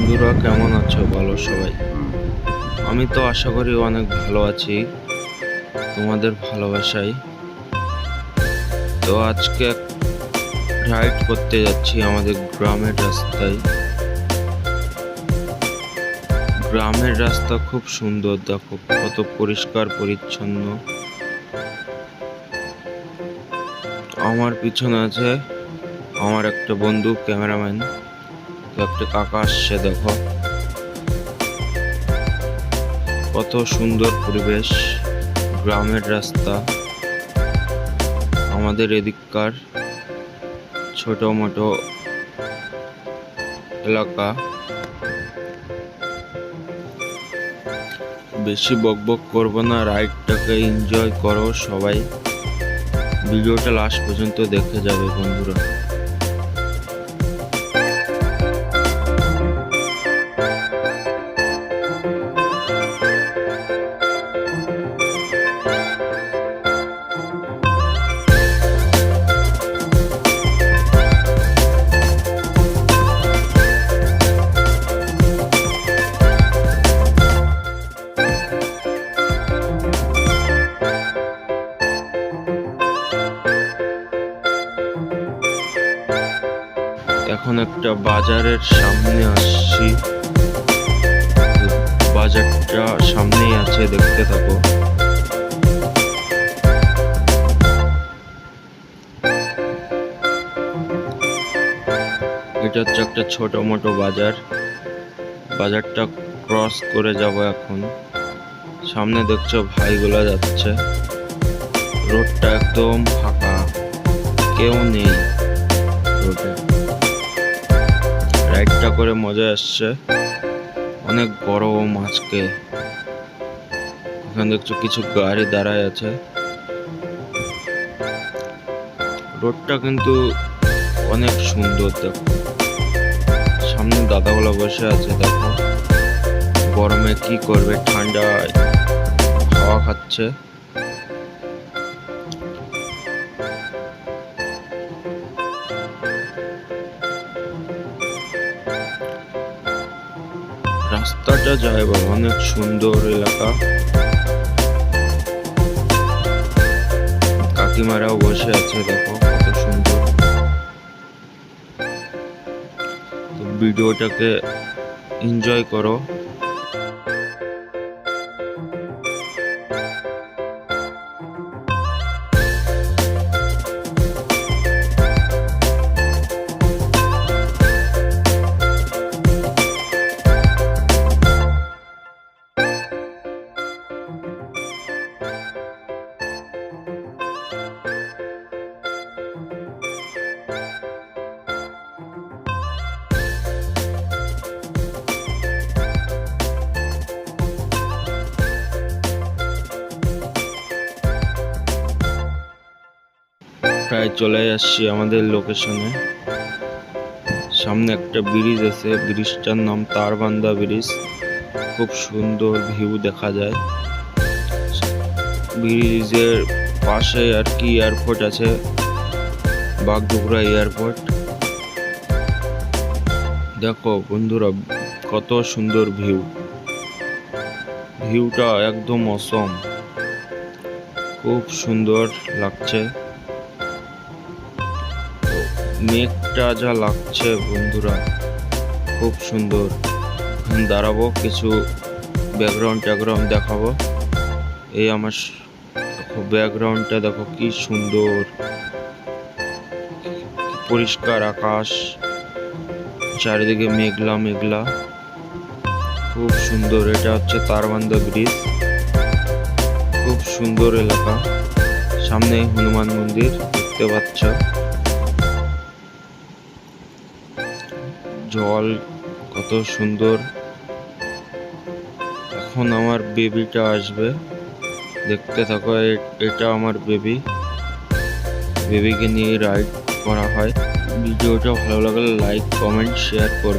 বন্ধুরা কেমন আছো বলো সবাই। আমি তো আশা করি অনেক ভালো আছি তোমাদের ভালোবাসায়। তো আজকে রাইড করতে যাচ্ছি আমাদের গ্রামের রাস্তায়। গ্রামের রাস্তা খুব সুন্দর, দেখো কত পরিষ্কার পরিচ্ছন্ন। আমার পিছনে আছে আমার একটা বন্ধু ক্যামেরাম্যান, একটা কাকা আসছে, দেখো কত সুন্দর পরিবেশ। গ্রামের রাস্তা, আমাদের এদিককার ছোট মোটো এলাকা। বেশি বকবক করবো না, রাইডটাকে এনজয় করো সবাই। ভিডিওটা লাস্ট পর্যন্ত দেখে যাবে বন্ধুরা। এখন একটা বাজারের সামনে আসছি, বাজারটা সামনেই আছে, দেখতে থাকো। এটা হচ্ছে একটা ছোট মোটো বাজার। বাজারটা ক্রস করে যাব এখন। সামনে দেখছো ভাইগুলা যাচ্ছে, রোডটা একদম ফাঁকা, কেউ নেই রোডে। রাইডটা করে মজা আসছে, অনেক গরম আজকে। এখানে দেখছো কিছু গাড়ি দাঁড়ায় আছে। রোডটা কিন্তু অনেক সুন্দর, দেখো সামনে দাদাগুলো বসে আছে, দেখো গরমে কি করবে, ঠান্ডায় হাওয়া খাচ্ছে। রাস্তাটা যায় বা অনেক সুন্দর এলাকা। কাকিমারাও বসে আছে, দেখো কত সুন্দর। তো ভিডিওটাকে এনজয় করো। প্রায় চলে আসছি আমাদের লোকেশনে। সামনে একটা ব্রিজ আছে, ব্রিজটার নাম তারবান্ধা ব্রিজ। খুব সুন্দর ভিউ দেখা যায়। ব্রিজের পাশে আর কি এয়ারপোর্ট আছে, বাগডোগরা এয়ারপোর্ট। দেখো বন্ধুরা কত সুন্দর ভিউ, ভিউটা একদম অসম, খুব সুন্দর লাগছে। মেঘটা যা লাগছে বন্ধুরা, খুব সুন্দর। দাঁড়াবো, কিছু ব্যাকগ্রাউন্ড দেখাবো। এই আমার দেখো ব্যাকগ্রাউন্ডটা, দেখো কি সুন্দর, পরিষ্কার আকাশ, চারিদিকে মেঘলা মেঘলা, খুব সুন্দর। এটা হচ্ছে তারবান্ধা ব্রিজ, খুব সুন্দর এলাকা। সামনে হনুমান মন্দির দেখতে পাচ্ছ, জল কত সুন্দর। এখন আমার বেবিটা আসবে, দেখতে থাকো। এটা আমার বেবিকে নিয়ে রাইড করা হয়। ভিডিওটা ভালো লাগলে লাইক কমেন্ট শেয়ার করবে।